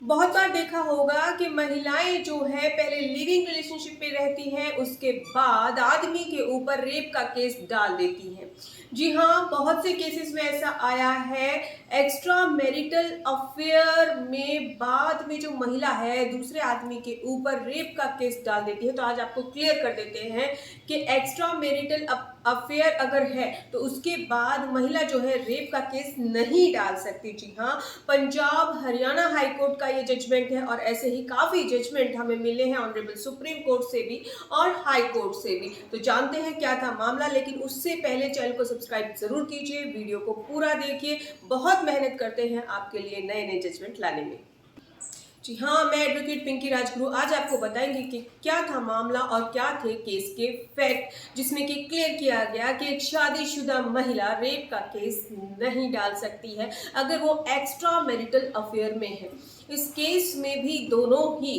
बहुत बार देखा होगा कि महिलाएं जो है पहले लिविंग रिलेशनशिप में रहती हैं, उसके बाद आदमी के ऊपर रेप का केस डाल देती हैं। जी हाँ, बहुत से केसेस में ऐसा आया है। एक्स्ट्रा मैरिटल अफेयर में बाद में जो महिला है दूसरे आदमी के ऊपर रेप का केस डाल देती है। तो आज आपको क्लियर कर देते हैं कि एक्स्ट्रा मैरिटल अफेयर अगर है तो उसके बाद महिला जो है रेप का केस नहीं डाल सकती। जी हाँ, पंजाब हरियाणा हाई कोर्ट का ये जजमेंट है और ऐसे ही काफी जजमेंट हमें मिले हैं ऑनरेबल सुप्रीम कोर्ट से भी और हाई कोर्ट से भी। तो जानते हैं क्या था मामला, लेकिन उससे पहले चैनल को सब्सक्राइब जरूर कीजिए, वीडियो को पूरा देखिए। बहुत मेहनत करते हैं आपके लिए नए नए जजमेंट लाने में। जी हाँ, मैं एडवोकेट पिंकी राजगुरु आज आपको बताएंगे कि क्या था मामला और क्या थे केस के फैक्ट, जिसमें कि क्लियर किया गया कि एक शादीशुदा महिला रेप का केस नहीं डाल सकती है अगर वो एक्स्ट्रा मैरिटल अफेयर में है। इस केस में भी दोनों ही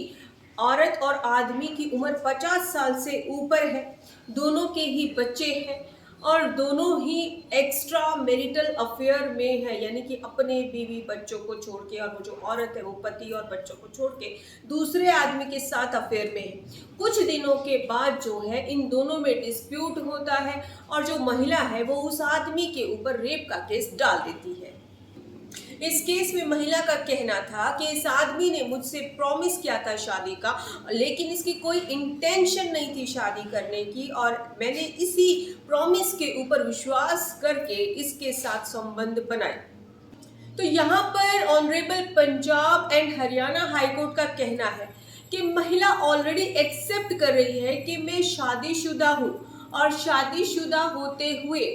औरत और आदमी की उम्र 50 साल से ऊपर है, दोनों के ही बच्चे हैं और दोनों ही एक्स्ट्रा मैरिटल अफेयर में है, यानी कि अपने बीवी बच्चों को छोड़ के, और वो जो औरत है वो पति और बच्चों को छोड़ के दूसरे आदमी के साथ अफेयर में है। कुछ दिनों के बाद जो है इन दोनों में डिस्प्यूट होता है और जो महिला है वो उस आदमी के ऊपर रेप का केस डाल देती है। इस केस में महिला का कहना था कि इस आदमी ने मुझसे प्रॉमिस किया था शादी का, लेकिन इसकी कोई इंटेंशन नहीं थी शादी करने की, और मैंने इसी प्रॉमिस के ऊपर विश्वास करके इसके साथ संबंध बनाए। तो यहाँ पर honourable Punjab and Haryana high court का कहना है कि महिला ऑलरेडी एक्सेप्ट कर रही है कि मैं शादीशुदा हूँ और शादीशुदा होते हुए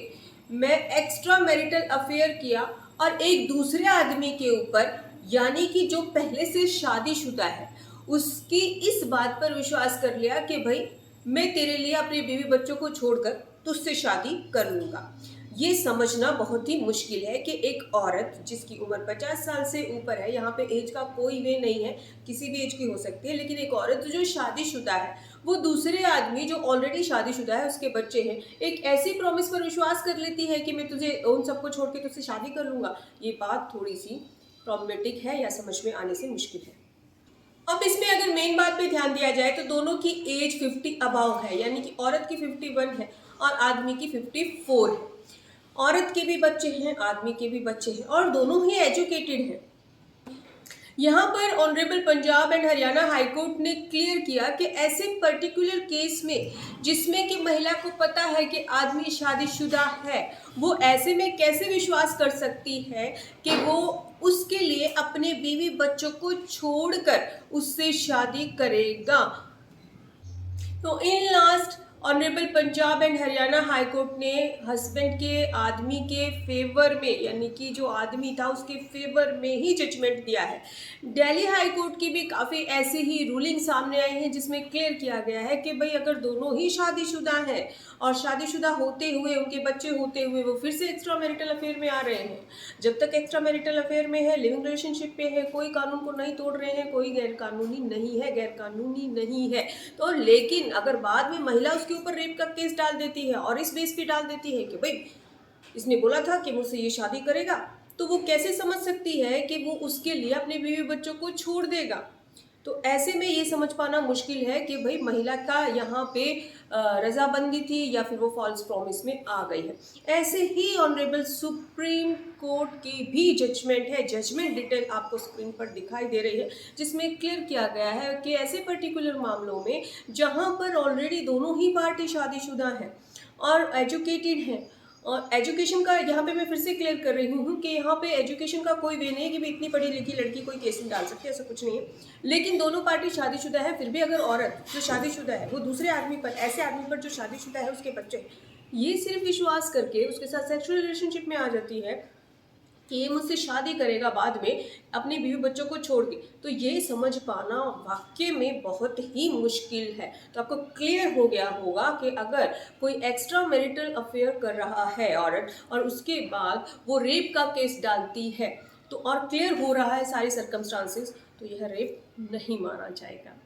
मैं एक्स्ट्रा मैरिटल अफेयर किया और एक दूसरे आदमी के ऊपर, यानी कि जो पहले से शादीशुदा है, उसकी इस बात पर विश्वास कर लिया कि भाई मैं तेरे लिए अपने बीवी बच्चों को छोड़कर तुझसे शादी कर लूंगा। ये समझना बहुत ही मुश्किल है कि एक औरत जिसकी उम्र 50 साल से ऊपर है, यहाँ पे एज का कोई वे नहीं है, किसी भी एज की हो सकती है, लेकिन एक औरत जो शादीशुदा है वो दूसरे आदमी जो ऑलरेडी शादीशुदा है, उसके बच्चे हैं, एक ऐसी प्रॉमिस पर विश्वास कर लेती है कि मैं तुझे उन सबको छोड़ के तुझसे शादी कर लूंगा। ये बात थोड़ी सी प्रॉब्लमेटिक है या समझ में आने से मुश्किल है। अब इसमें अगर मेन बात पे ध्यान दिया जाए तो दोनों की एज 50 अबाव है, यानी कि औरत की 51 है और आदमी की 54 है। औरत के भी बच्चे हैं, आदमी के भी बच्चे हैं और दोनों ही एजुकेटेड हैं। यहाँ पर honourable Punjab and Haryana high court ने क्लियर किया कि ऐसे पर्टिकुलर केस में जिसमें कि महिला को पता है कि आदमी शादीशुदा है, वो ऐसे में कैसे विश्वास कर सकती है कि वो उसके लिए अपने बीवी बच्चों को छोड़कर उससे शादी करेगा। तो in last honourable Punjab and Haryana high court ने हस्बैंड के आदमी के फेवर में, यानी कि जो आदमी था उसके फेवर में ही जजमेंट दिया है। दिल्ली हाई कोर्ट की भी काफ़ी ऐसे ही रूलिंग सामने आई है जिसमें क्लियर किया गया है कि भाई अगर दोनों ही शादीशुदा हैं और शादीशुदा होते हुए, उनके बच्चे होते हुए वो फिर से एक्स्ट्रा मैरिटल अफेयर में आ रहे हैं, जब तक एक्स्ट्रा मैरिटल अफेयर में है, लिविंग रिलेशनशिप पे है, कोई कानून को नहीं तोड़ रहे हैं, कोई गैर कानूनी नहीं है। तो लेकिन अगर बाद में महिला उसके ऊपर रेप का केस डाल देती है और इस बेस पे डाल देती है कि भाई इसने बोला था कि मुझसे ये शादी करेगा, तो वो कैसे समझ सकती है कि वो उसके लिए अपने बीवी बच्चों को छोड़ देगा। तो ऐसे में ये समझ पाना मुश्किल है कि भाई महिला का यहाँ पे रजाबंदी थी या फिर वो फॉल्स प्रॉमिस में आ गई है। ऐसे ही ऑनरेबल सुप्रीम कोर्ट की भी जजमेंट है, जजमेंट डिटेल आपको स्क्रीन पर दिखाई दे रही है, जिसमें क्लियर किया गया है कि ऐसे पर्टिकुलर मामलों में जहाँ पर ऑलरेडी दोनों ही पार्टी शादीशुदा हैं और एजुकेटेड हैं, और एजुकेशन का यहाँ पे मैं फिर से क्लियर कर रही हूँ कि यहाँ पे एजुकेशन का कोई वे नहीं है कि भाई इतनी पढ़ी लिखी लड़की कोई केस नहीं डाल सकती, ऐसा कुछ नहीं है। लेकिन दोनों पार्टी शादीशुदा है, फिर भी अगर औरत जो शादीशुदा है वो दूसरे आदमी पर, ऐसे आदमी पर जो शादीशुदा है, उसके बच्चे, ये सिर्फ विश्वास करके उसके साथ सेक्सुअल रिलेशनशिप में आ जाती है कि ये मुझसे शादी करेगा बाद में अपने बीवी बच्चों को छोड़ के, तो ये समझ पाना वाकई में बहुत ही मुश्किल है। तो आपको क्लियर हो गया होगा कि अगर कोई एक्स्ट्रा मैरिटल अफेयर कर रहा है औरत और उसके बाद वो रेप का केस डालती है, तो और क्लियर हो रहा है सारी सर्कमस्टांसेस, तो यह रेप नहीं माना जाएगा।